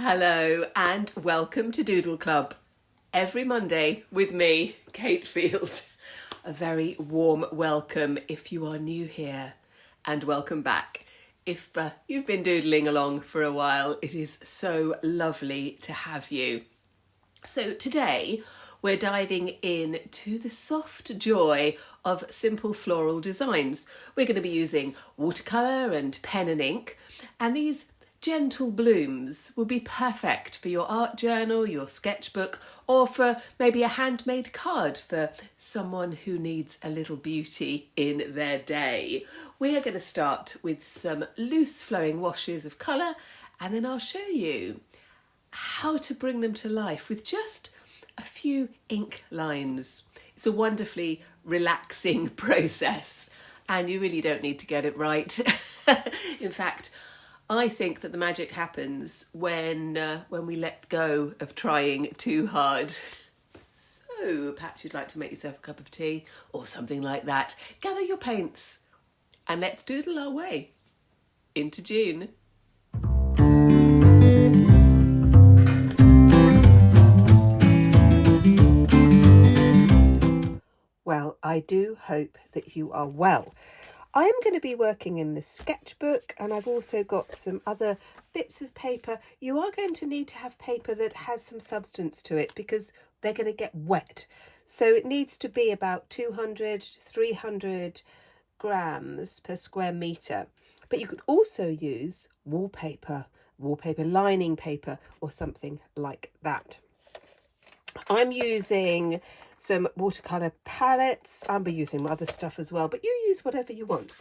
Hello and welcome to Doodle Club. Every Monday with me, Cate Field. A very warm welcome if you are new here, and welcome back. If you've been doodling along for a while, it is so lovely to have you. So today we're diving into the soft joy of simple floral designs. We're going to be using watercolour and pen and ink, and these gentle blooms will be perfect for your art journal, your sketchbook, or for maybe a handmade card for someone who needs a little beauty in their day. We are going to start with some loose flowing washes of colour, and then I'll show you how to bring them to life with just a few ink lines. It's a wonderfully relaxing process, and you really don't need to get it right. In fact, I think that the magic happens when we let go of trying too hard. So perhaps you'd like to make yourself a cup of tea or something like that. Gather your paints and let's doodle our way into June. Well, I do hope that you are well. I am going to be working in the sketchbook, and I've also got some other bits of paper. You are going to need to have paper that has some substance to it because they're going to get wet. So it needs to be about 200 to 300 grams per square metre. But you could also use wallpaper lining paper or something like that. I'm using some watercolour palettes. I'll be using other stuff as well, but you use whatever you want.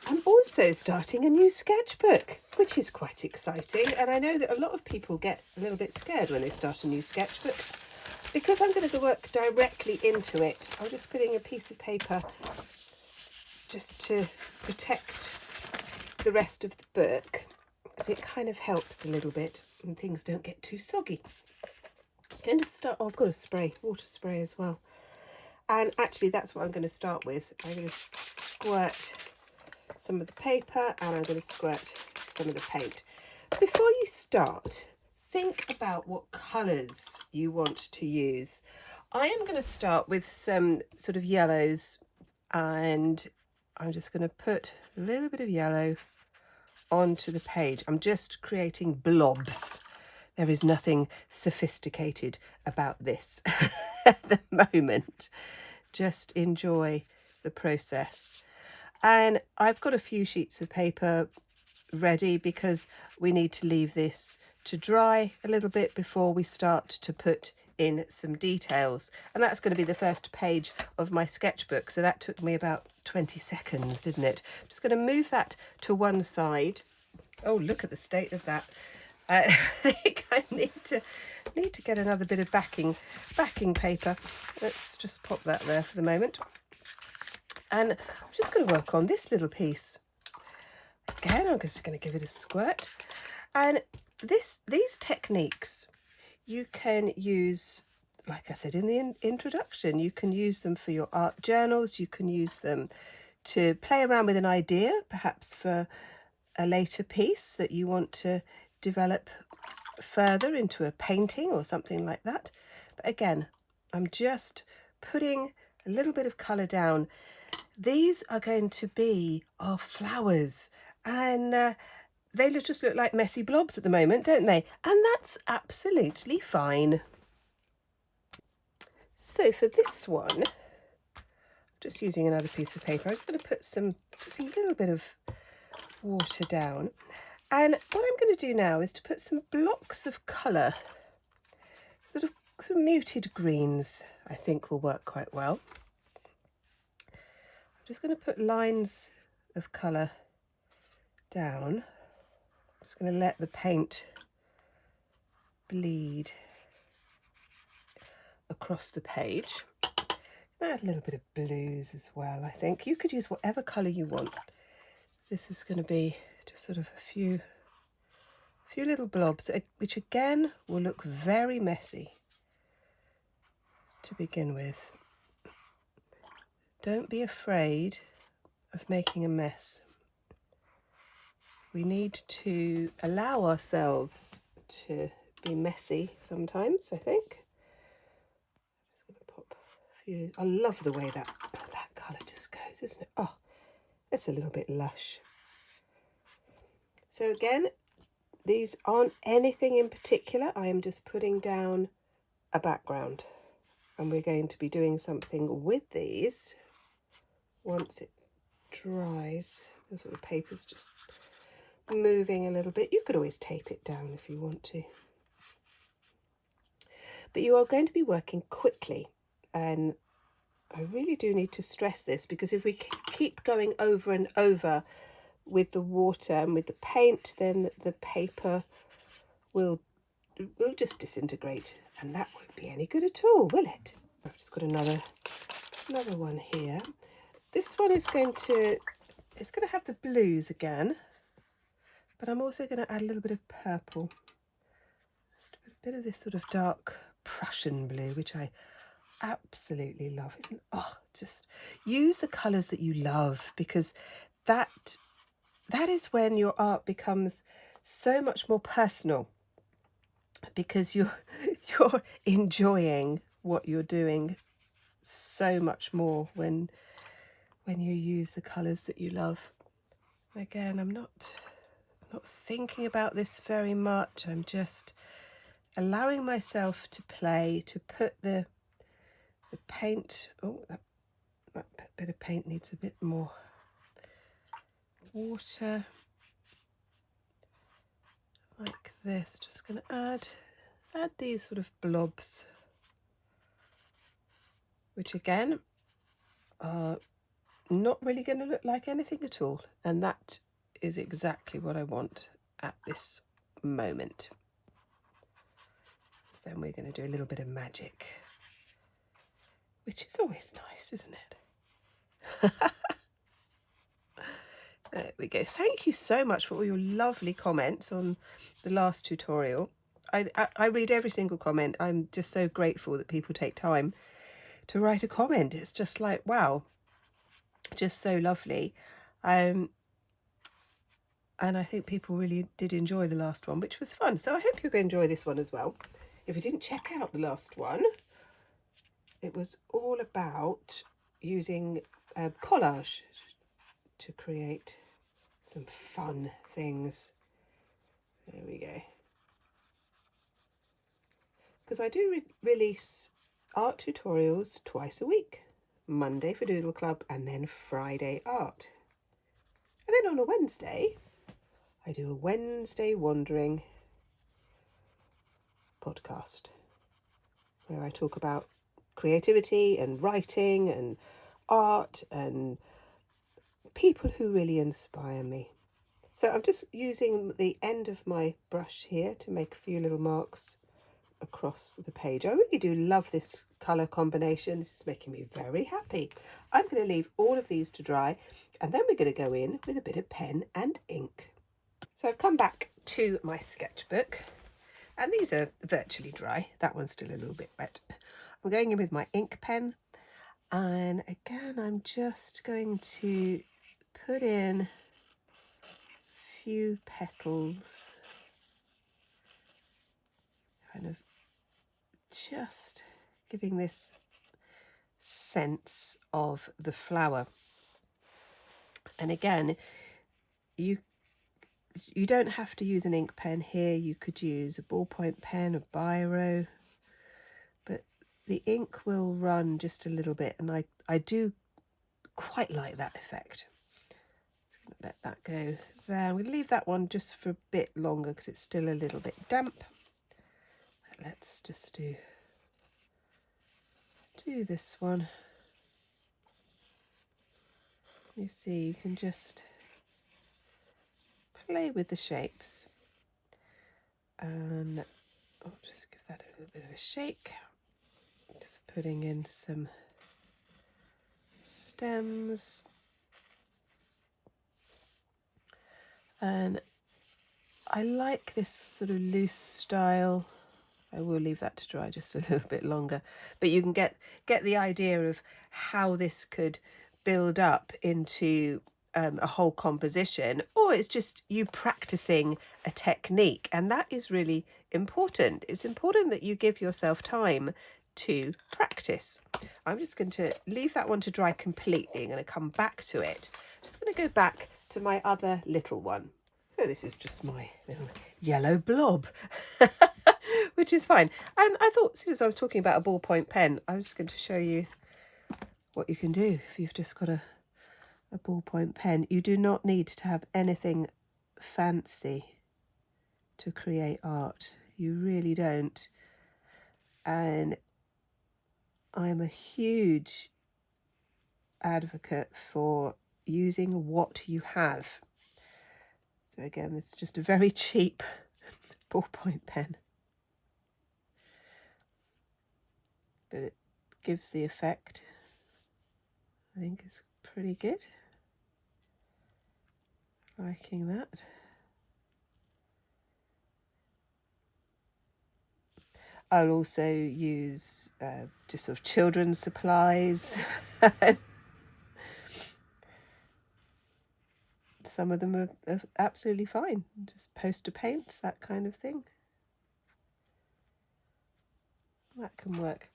I'm also starting a new sketchbook, which is quite exciting. And I know that a lot of people get a little bit scared when they start a new sketchbook. Because I'm going to work directly into it, I'm just putting a piece of paper just to protect the rest of the book, because it kind of helps a little bit and things don't get too soggy. Going to start. Oh, I've got a water spray as well, and actually that's what I'm going to start with. I'm going to squirt some of the paper and I'm going to squirt some of the paint. Before you start, think about what colours you want to use. I am going to start with some sort of yellows, and I'm just going to put a little bit of yellow onto the page. I'm just creating blobs. There is nothing sophisticated about this at the moment. Just enjoy the process. And I've got a few sheets of paper ready because we need to leave this to dry a little bit before we start to put in some details. And that's going to be the first page of my sketchbook. So that took me about 20 seconds, didn't it? I'm just going to move that to one side. Oh, look at the state of that. I think I need to get another bit of backing paper. Let's just pop that there for the moment. And I'm just going to work on this little piece. Again, I'm just going to give it a squirt. And these techniques you can use, like I said in the introduction, you can use them for your art journals. You can use them to play around with an idea, perhaps for a later piece that you want to develop further into a painting or something like that. But again, I'm just putting a little bit of colour down. These are going to be our flowers, and they just look like messy blobs at the moment, don't they? And that's absolutely fine. So for this one, just using another piece of paper, I'm just going to put just a little bit of water down. And what I'm going to do now is to put some blocks of colour, sort of some muted greens, I think will work quite well. I'm just going to put lines of colour down. I'm just going to let the paint bleed across the page. Add a little bit of blues as well, I think. You could use whatever colour you want. This is going to be just sort of a few little blobs, which again will look very messy to begin with. Don't be afraid of making a mess. We need to allow ourselves to be messy sometimes, I think. I'm just going to pop a few. I love the way that colour just goes, isn't it? Oh, it's a little bit lush. So again, these aren't anything in particular. I am just putting down a background, and we're going to be doing something with these once it dries. The sort of paper's just moving a little bit. You could always tape it down if you want to. But you are going to be working quickly, and I really do need to stress this, because if we keep going over and over with the water and with the paint, then the paper will just disintegrate, and that won't be any good at all, will it? I've just got another one here. This one is going to have the blues again, but I'm also going to add a little bit of purple, just a bit of this sort of dark Prussian blue, which I absolutely love. Just use the colours that you love, because that is when your art becomes so much more personal, because you're enjoying what you're doing so much more when you use the colours that you love. Again, I'm not thinking about this very much. I'm just allowing myself to play, to put the paint. Oh, that bit of paint needs a bit more water, like this. Just going to add these sort of blobs, which again are not really going to look like anything at all, and that is exactly what I want at this moment. So then we're going to do a little bit of magic, which is always nice, isn't it? There we go. Thank you so much for all your lovely comments on the last tutorial. I read every single comment. I'm just so grateful that people take time to write a comment. It's just like, wow, just so lovely. And I think people really did enjoy the last one, which was fun. So I hope you're going to enjoy this one as well. If you didn't check out the last one, it was all about using collage to create some fun things. There we go. Because I do release art tutorials twice a week. Monday for Doodle Club and then Friday art. And then on a Wednesday, I do a Wednesday Wandering podcast where I talk about creativity and writing and art and people who really inspire me. So I'm just using the end of my brush here to make a few little marks across the page. I really do love this colour combination. This is making me very happy. I'm going to leave all of these to dry, and then we're going to go in with a bit of pen and ink. So I've come back to my sketchbook, and these are virtually dry. That one's still a little bit wet. I'm going in with my ink pen, and again I'm just going to put in a few petals, kind of just giving this sense of the flower. And again, you don't have to use an ink pen here. You could use a ballpoint pen, a biro, but the ink will run just a little bit, and I do quite like that effect. So let that go there. I'm going to leave that one just for a bit longer because it's still a little bit damp. Let's just do this one. You see, you can just play with the shapes, and I'll just give that a little bit of a shake. Just putting in some stems, and I like this sort of loose style. I will leave that to dry just a little bit longer, but you can get the idea of how this could build up into a whole composition, or it's just you practicing a technique, and that is really important. It's important that you give yourself time to practice. I'm just going to leave that one to dry completely. I'm going to come back to it. I'm just going to go back to my other little one. So this is just my little yellow blob, which is fine. And I thought, as I was talking about a ballpoint pen, I was just going to show you what you can do if you've just got a ballpoint pen. You do not need to have anything fancy to create art. You really don't. And I'm a huge advocate for using what you have. So again, this is just a very cheap ballpoint pen, but it gives the effect. I think it's pretty good. Liking that. I'll also use just sort of children's supplies. Some of them are absolutely fine. Just poster paints, that kind of thing. That can work.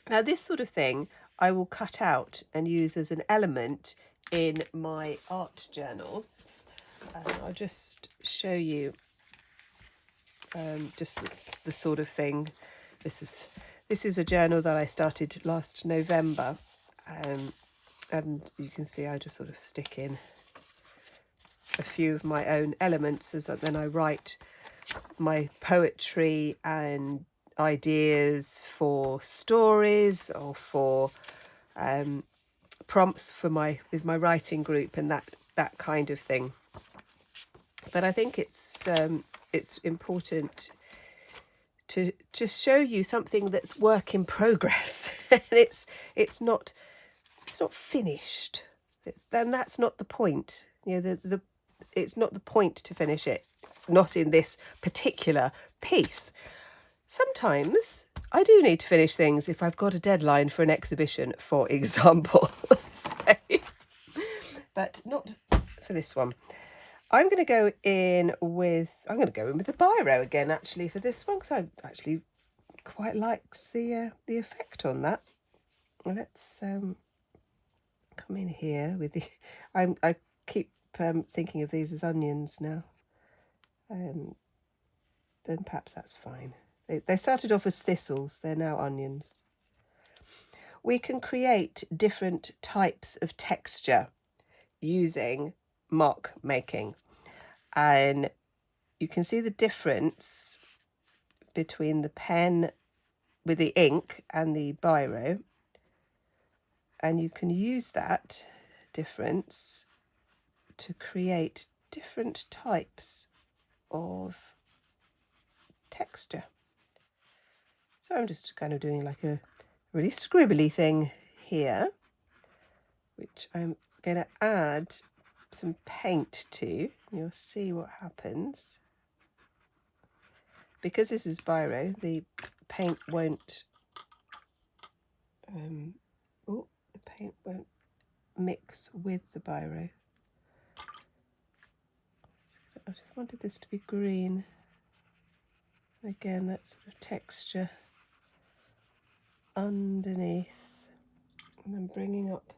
Now this sort of thing I will cut out and use as an element in my art journals. I'll just show you just the sort of thing. This is a journal that I started last November, and you can see I just sort of stick in a few of my own elements as then I write my poetry and ideas for stories or for prompts for with my writing group and that kind of thing. But I think it's important to just show you something that's work in progress. And it's not finished. Then that's not the point. You know, it's not the point to finish it. Not in this particular piece. Sometimes I do need to finish things if I've got a deadline for an exhibition, for example. But not for this one. I'm going to go in with the biro again, actually, for this one, because I actually quite liked the effect on that. Let's come in here with the. I keep thinking of these as onions now. Then perhaps that's fine. They started off as thistles, they're now onions. We can create different types of texture using mark making. And you can see the difference between the pen with the ink and the biro. And you can use that difference to create different types of texture. So I'm just kind of doing like a really scribbly thing here, which I'm going to add some paint to. You'll see what happens. Because this is biro, the paint won't mix with the biro. I just wanted this to be green. Again, that sort of texture underneath, and then bringing up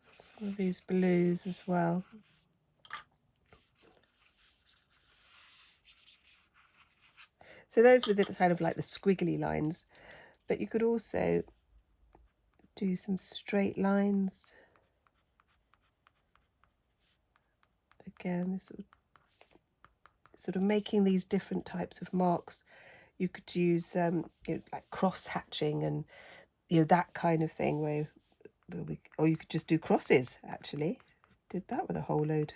some of these blues as well. So those were the kind of like the squiggly lines, but you could also do some straight lines. Again, sort of making these different types of marks. You could use like cross hatching and that kind of thing, or you could just do crosses. Actually, did that with a whole load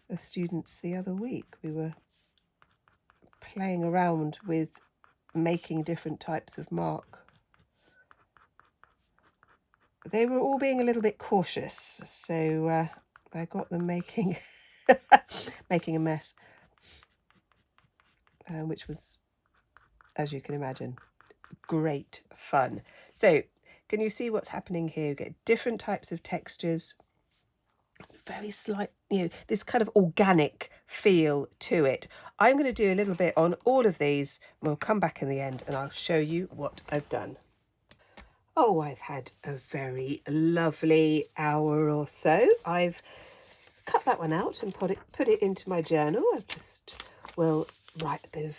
of students the other week. We were playing around with making different types of mark. They were all being a little bit cautious, so I got them making making a mess, which was, as you can imagine, great fun. So Can you see what's happening here? You get different types of textures, very slight, this kind of organic feel to it. I'm going to do a little bit on all of these. We'll come back in the end and I'll show you what I've done. Oh, I've had a very lovely hour or so. I've cut that one out and put it into my journal. I just will write a bit of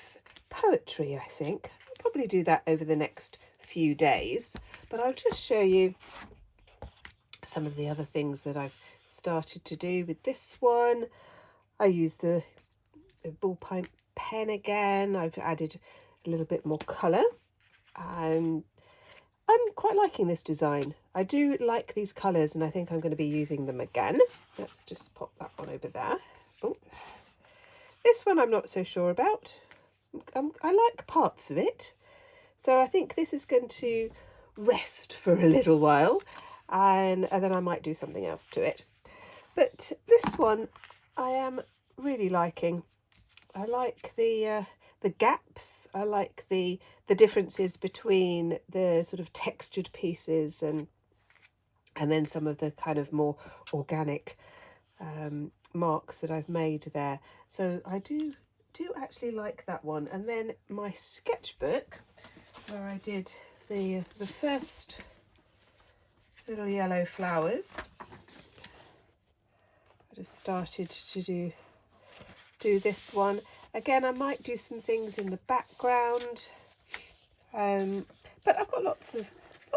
poetry, I think. I'll probably do that over the next few days, but I'll just show you some of the other things that I've started to do with this one. I use the ballpoint pen again. I've added a little bit more colour. I'm quite liking this design. I do like these colours and I think I'm going to be using them again. Let's just pop that one over there. Oh. This one I'm not so sure about. I like parts of it. So I think this is going to rest for a little while and then I might do something else to it. But this one I am really liking. I like the gaps. I like the differences between the sort of textured pieces and then some of the kind of more organic marks that I've made there. So I do actually like that one. And then my sketchbook, where I did the first little yellow flowers. I just started to do this one. Again, I might do some things in the background, but I've got lots of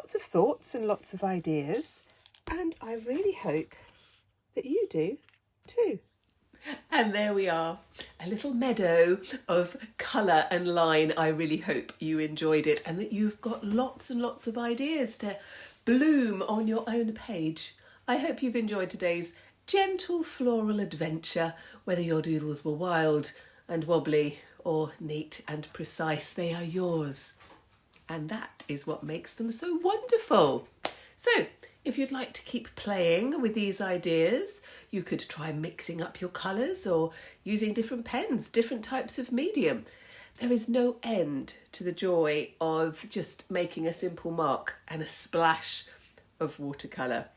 thoughts and lots of ideas, and I really hope that you do too. And there we are, a little meadow of colour and line. I really hope you enjoyed it and that you've got lots and lots of ideas to bloom on your own page. I hope you've enjoyed today's gentle floral adventure. Whether your doodles were wild and wobbly or neat and precise, they are yours. And that is what makes them so wonderful. So, if you'd like to keep playing with these ideas, you could try mixing up your colours or using different pens, different types of medium. There is no end to the joy of just making a simple mark and a splash of watercolour.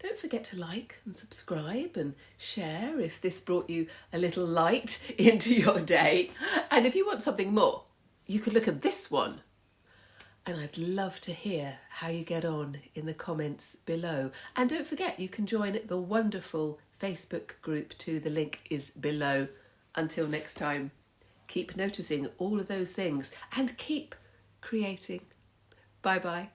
Don't forget to like and subscribe and share if this brought you a little light into your day. And if you want something more, you could look at this one. And I'd love to hear how you get on in the comments below. And don't forget, you can join the wonderful Facebook group too. The link is below. Until next time, keep noticing all of those things and keep creating. Bye-bye.